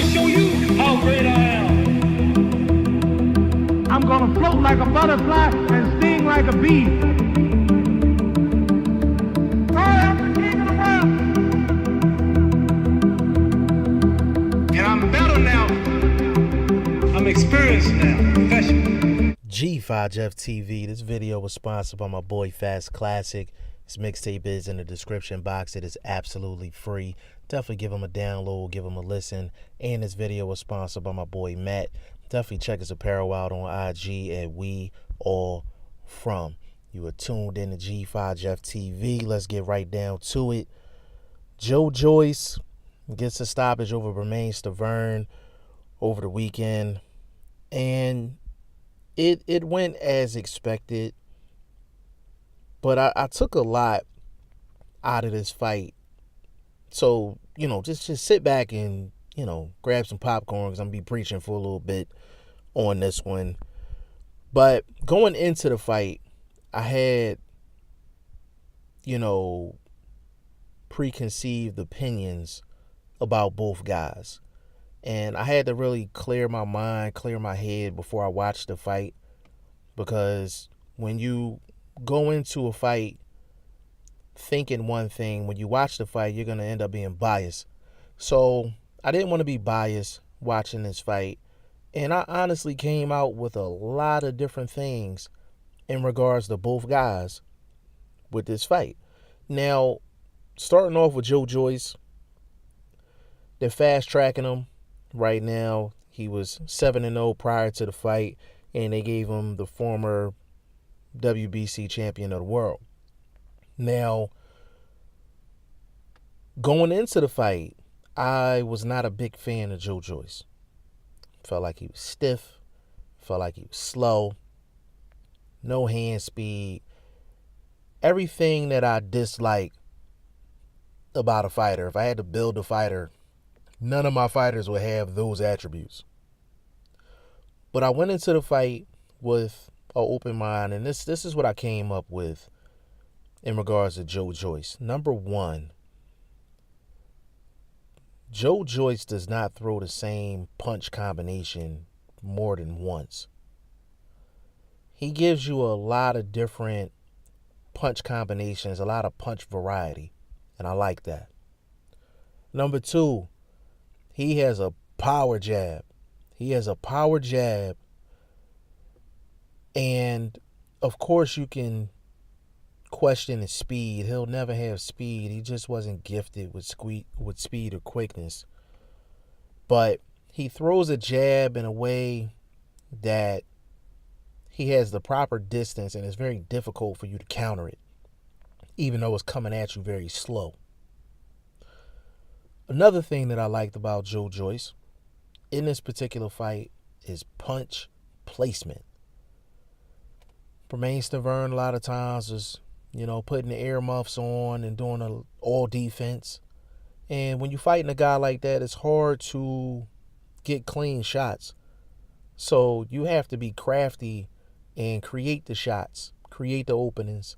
show you how great I am. I'm gonna float like a butterfly and sting like a bee. I am the king of the world. And I'm better now. I'm experienced now, professional. G5 Jeff TV. This video was sponsored by my boy Fast Classic. His mixtape is in the description box. It is absolutely free. Definitely give him a download, give him a listen. And this video was sponsored by my boy Matt. Definitely check his apparel out on IG at We All From. You are tuned in to G5 Jeff TV. Let's get right down to it. Joyce gets a stoppage over Bermane Stiverne over the weekend. And it went as expected. But I took a lot out of this fight. So, just sit back and, grab some popcorn because I'm going to be preaching for a little bit on this one. But going into the fight, I had, preconceived opinions about both guys. And I had to really clear my mind, clear my head before I watched the fight. Because when you go into a fight thinking one thing, when you watch the fight, you're going to end up being biased. So I didn't want to be biased watching this fight. And I honestly came out with a lot of different things in regards to both guys with this fight. Now, starting off with Joyce, they're fast tracking him right now. He was 7-0 prior to the fight, and they gave him the former WBC champion of the world. Now, going into the fight, I was not a big fan of Joyce. Felt like he was stiff. Felt like he was slow. No hand speed. Everything that I dislike about a fighter. If I had to build a fighter, none of my fighters would have those attributes. But I went into the fight with an open mind, and this is what I came up with in regards to Joyce. Number one, Joyce does not throw the same punch combination more than once. He gives you a lot of different punch combinations, a lot of punch variety, and I like that. Number two, he has a power jab. He has a power jab, and of course you can question his speed. He'll never have speed. He just wasn't gifted with speed or quickness. But he throws a jab in a way that he has the proper distance, and it's very difficult for you to counter it, even though it's coming at you very slow. Another thing that I liked about Joyce in this particular fight is punch placement. Bermane Stiverne a lot of times was, putting the earmuffs on and doing all defense. And when you're fighting a guy like that, it's hard to get clean shots. So you have to be crafty and create the shots, create the openings.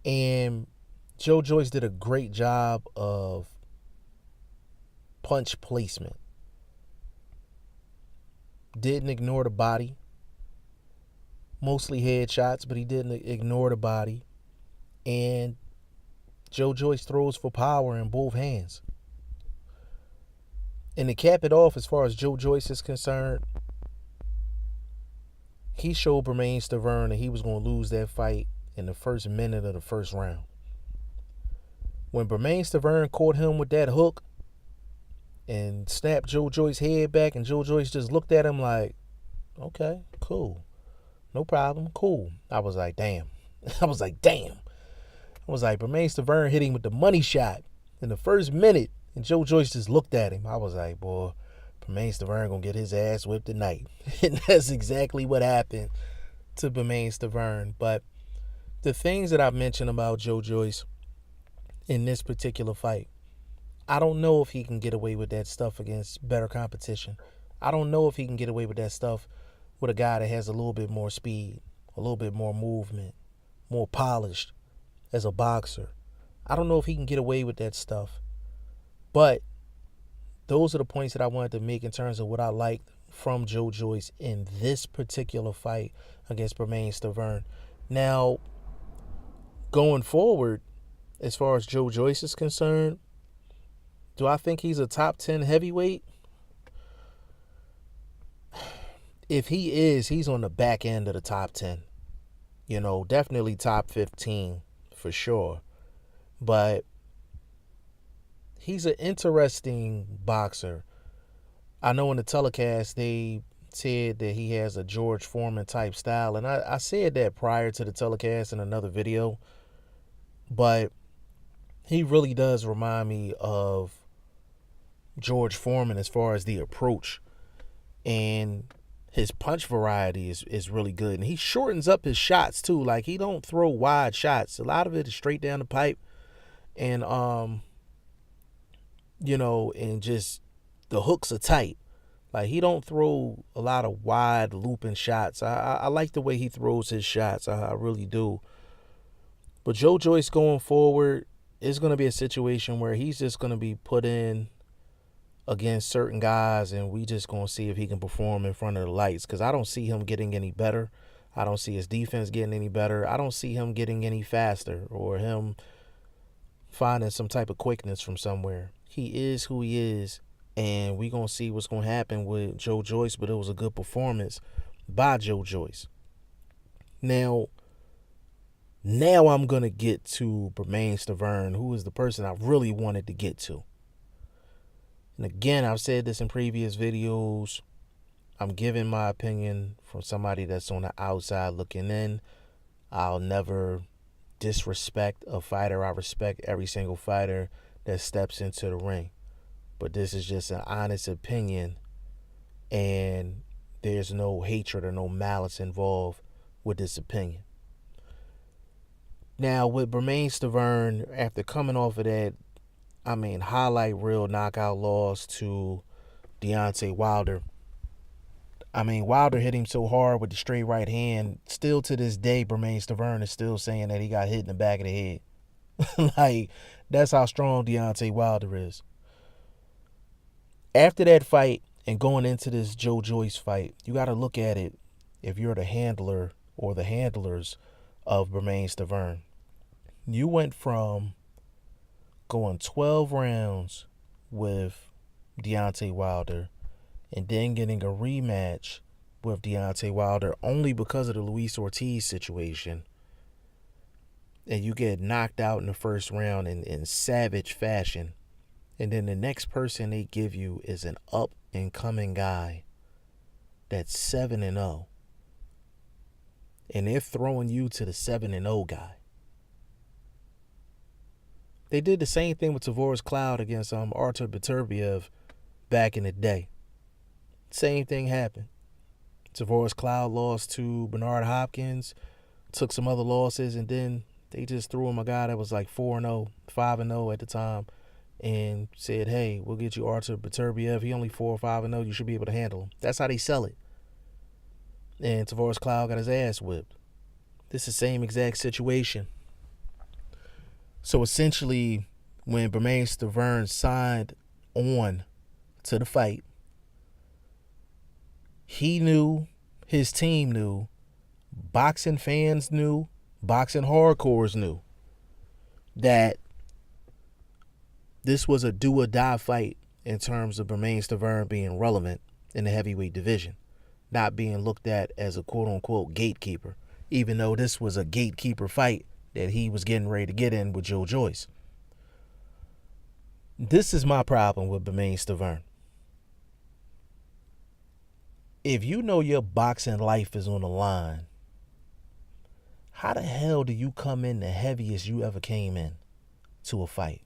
And Joyce did a great job of punch placement. Didn't ignore the body. Mostly headshots, but he didn't ignore the body. And Joyce throws for power in both hands. And to cap it off, as far as Joyce is concerned, he showed Bermane Stiverne that he was going to lose that fight in the first minute of the first round. When Bermane Stiverne caught him with that hook and snapped Joyce's head back, and Joyce just looked at him like, okay, cool. No problem, cool. I was like, damn. I was like, Bermane Stiverne hit him with the money shot in the first minute, and Joyce just looked at him. I was like, boy, Bermane Stiverne gonna get his ass whipped tonight. And that's exactly what happened to Bermane Stiverne. But the things that I've mentioned about Joyce in this particular fight, I don't know if he can get away with that stuff against better competition. I don't know if he can get away with that stuff with a guy that has a little bit more speed, a little bit more movement, more polished as a boxer. I don't know if he can get away with that stuff. But those are the points that I wanted to make in terms of what I liked from Joe Joyce in this particular fight against Bermane Stiverne. Now, going forward, as far as Joe Joyce is concerned, do I think he's a top 10 heavyweight? If he is, he's on the back end of the top 10. You know, definitely top 15 for sure. But he's an interesting boxer. I know in the telecast they said that he has a George Foreman type style, and I said that prior to the telecast in another video, but he really does remind me of George Foreman as far as the approach, and his punch variety is really good, and he shortens up his shots too. Like, he don't throw wide shots. A lot of it is straight down the pipe, and you know, and just the hooks are tight. Like, he don't throw a lot of wide looping shots. I like the way he throws his shots. I really do. But Joe Joyce going forward is going to be a situation where he's just going to be put in against certain guys, and we just going to see if he can perform in front of the lights, because I don't see him getting any better. I don't see his defense getting any better. I don't see him getting any faster or him finding some type of quickness from somewhere. He is who he is, and we're going to see what's going to happen with Joe Joyce, but it was a good performance by Joe Joyce. Now I'm going to get to Bermane Stiverne, who is the person I really wanted to get to. And again, I've said this in previous videos. I'm giving my opinion from somebody that's on the outside looking in. I'll never disrespect a fighter. I respect every single fighter that steps into the ring. But this is just an honest opinion, and there's no hatred or no malice involved with this opinion. Now, with Bermane Stiverne, after coming off of that, highlight reel knockout loss to Deontay Wilder. Wilder hit him so hard with the straight right hand. Still to this day, Bermane Stiverne is still saying that he got hit in the back of the head. Like, that's how strong Deontay Wilder is. After that fight and going into this Joe Joyce fight, you got to look at it if you're the handler or the handlers of Bermane Stiverne. You went from going 12 rounds with Deontay Wilder and then getting a rematch with Deontay Wilder only because of the Luis Ortiz situation. And you get knocked out in the first round in savage fashion. And then the next person they give you is an up-and-coming guy that's 7-0. And they're throwing you to the 7-0 guy. They did the same thing with Tavoris Cloud against Artur Beterbiev back in the day. Same thing happened. Tavoris Cloud lost to Bernard Hopkins, took some other losses, and then they just threw him a guy that was like 4-0, 5-0 at the time, and said, hey, we'll get you Artur Beterbiev. He only 4 or 5-0. You should be able to handle him. That's how they sell it. And Tavoris Cloud got his ass whipped. This is the same exact situation. So essentially, when Bermane Stiverne signed on to the fight, he knew, his team knew, boxing fans knew, boxing hardcores knew that this was a do or die fight in terms of Bermane Stiverne being relevant in the heavyweight division, not being looked at as a quote-unquote gatekeeper, even though this was a gatekeeper fight that he was getting ready to get in with Joe Joyce. This is my problem with Bermane Stiverne. If you know your boxing life is on the line, how the hell do you come in the heaviest you ever came in to a fight?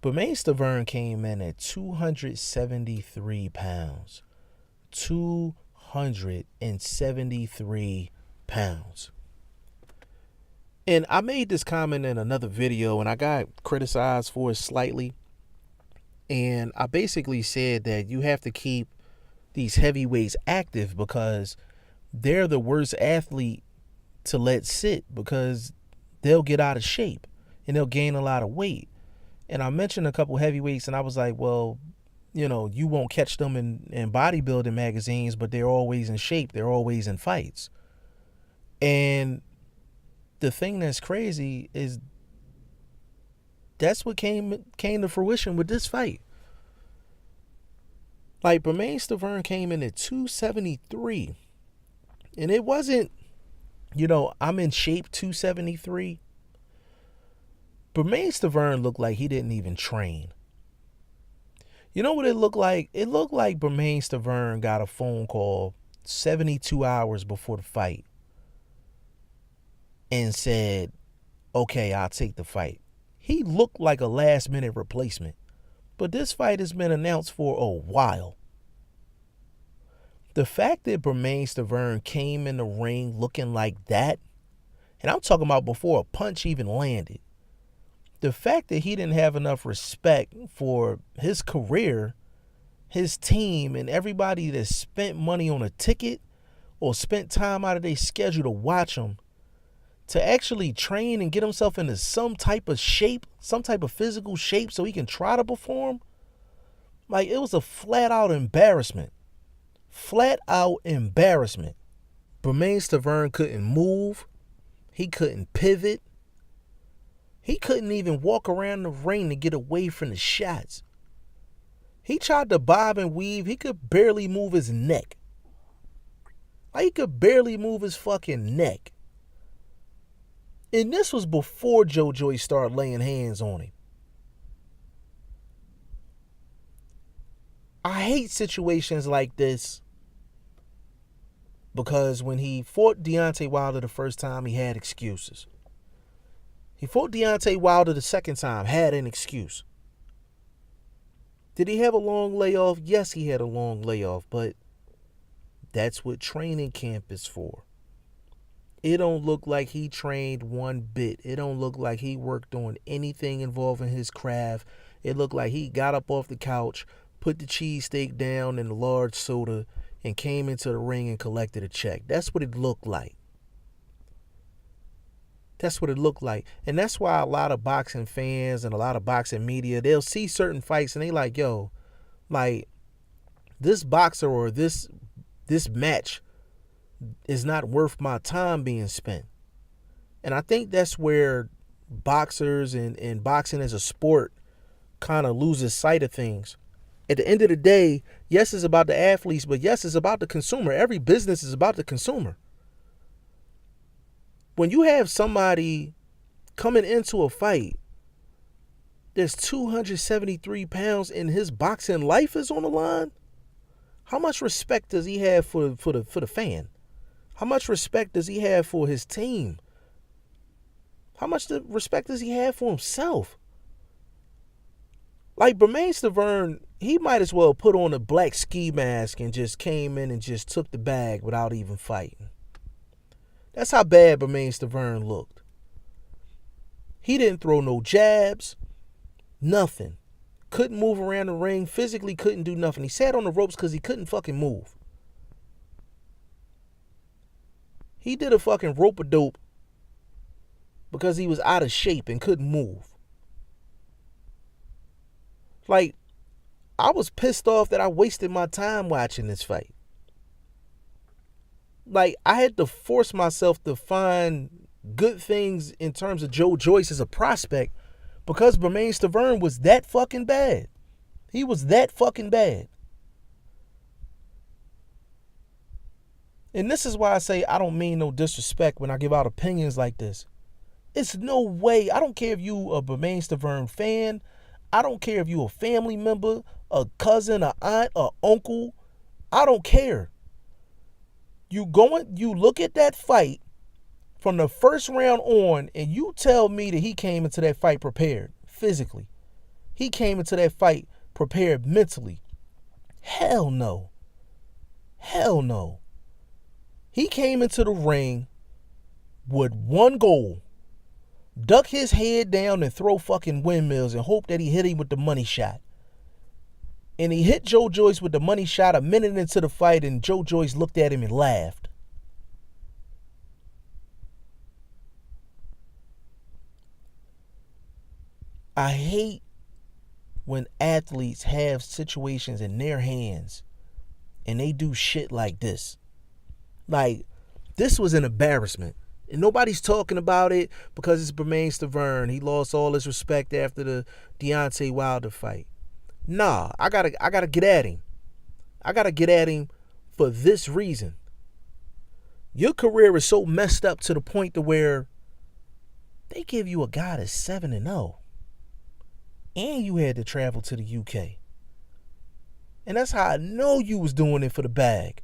Bermane Stiverne came in at 273 pounds. 273 pounds. And I made this comment in another video, and I got criticized for it slightly. And I basically said that you have to keep these heavyweights active because they're the worst athlete to let sit, because they'll get out of shape and they'll gain a lot of weight. And I mentioned a couple heavyweights, and I was like, well, you won't catch them in bodybuilding magazines, but they're always in shape. They're always in fights. And the thing that's crazy is that's what came to fruition with this fight. Like, Bermane Stiverne came in at 273. And it wasn't, I'm in shape 273. Bermane Stiverne looked like he didn't even train. You know what it looked like? It looked like Bermane Stiverne got a phone call 72 hours before the fight and said, okay, I'll take the fight. He looked like a last-minute replacement. But this fight has been announced for a while. The fact that Bermane Stiverne came in the ring looking like that, and I'm talking about before a punch even landed, the fact that he didn't have enough respect for his career, his team, and everybody that spent money on a ticket or spent time out of their schedule to watch him, to actually train and get himself into some type of shape, some type of physical shape so he can try to perform, like, it was a flat-out embarrassment. Flat-out embarrassment. Bermane Stiverne couldn't move. He couldn't pivot. He couldn't even walk around the ring to get away from the shots. He tried to bob and weave. He could barely move his neck. Like, he could barely move his fucking neck. And this was before Joyce started laying hands on him. I hate situations like this because when he fought Deontay Wilder the first time, he had excuses. He fought Deontay Wilder the second time, had an excuse. Did he have a long layoff? Yes, he had a long layoff, but that's what training camp is for. It don't look like he trained one bit. It don't look like he worked on anything involving his craft. It looked like he got up off the couch, put the cheesesteak down and a large soda, and came into the ring and collected a check. That's what it looked like. That's what it looked like. And that's why a lot of boxing fans and a lot of boxing media, they'll see certain fights and they like, yo, like, this boxer or this match is not worth my time being spent. And I think that's where boxers and boxing as a sport kind of loses sight of things. At the end of the day, yes, it's about the athletes, but yes, it's about the consumer. Every business is about the consumer. When you have somebody coming into a fight that's 273 pounds and his boxing life is on the line, how much respect does he have for the fan? How much respect does he have for his team? How much respect does he have for himself? Like, Bermane Stiverne, he might as well put on a black ski mask and just came in and just took the bag without even fighting. That's how bad Bermane Stiverne looked. He didn't throw no jabs, nothing. Couldn't move around the ring, physically couldn't do nothing. He sat on the ropes because he couldn't fucking move. He did a fucking rope-a-dope because he was out of shape and couldn't move. Like, I was pissed off that I wasted my time watching this fight. Like, I had to force myself to find good things in terms of Joyce as a prospect because Bermane Stiverne was that fucking bad. He was that fucking bad. And this is why I say I don't mean no disrespect when I give out opinions like this. It's no way. I don't care if you a Bermane Stiverne fan. I don't care if you a family member, a cousin, a aunt, a uncle. I don't care. You look at that fight from the first round on, and you tell me that he came into that fight prepared physically. He came into that fight prepared mentally. Hell no. Hell no. He came into the ring with one goal. Duck his head down and throw fucking windmills and hope that he hit him with the money shot. And he hit Joyce with the money shot a minute into the fight, and Joyce looked at him and laughed. I hate when athletes have situations in their hands and they do shit like this. Like, this was an embarrassment. And nobody's talking about it because it's Bermane Stiverne. He lost all his respect after the Deontay Wilder fight. Nah, I gotta get at him. I gotta get at him for this reason. Your career is so messed up to the point to where they give you a guy that's 7-0. And you had to travel to the UK. And that's how I know you was doing it for the bag.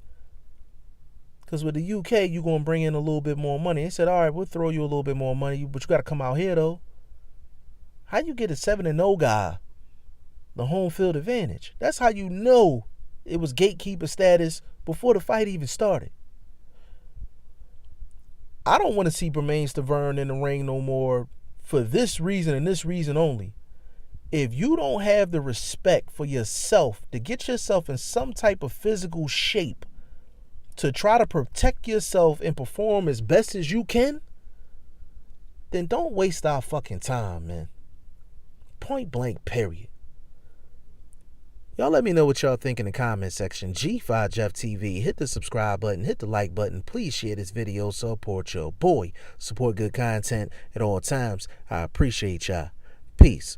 Because with the UK, you're going to bring in a little bit more money. They said, all right, we'll throw you a little bit more money, but you got to come out here, though. How you get a 7-0 guy the home field advantage? That's how you know it was gatekeeper status before the fight even started. I don't want to see Bermane Stiverne in the ring no more for this reason and this reason only. If you don't have the respect for yourself to get yourself in some type of physical shape to try to protect yourself and perform as best as you can, then don't waste our fucking time, man. Point blank, period. Y'all let me know what y'all think in the comment section. G5 Jeff TV. Hit the subscribe button. Hit the like button. Please share this video. Support your boy. Support good content at all times. I appreciate y'all. Peace.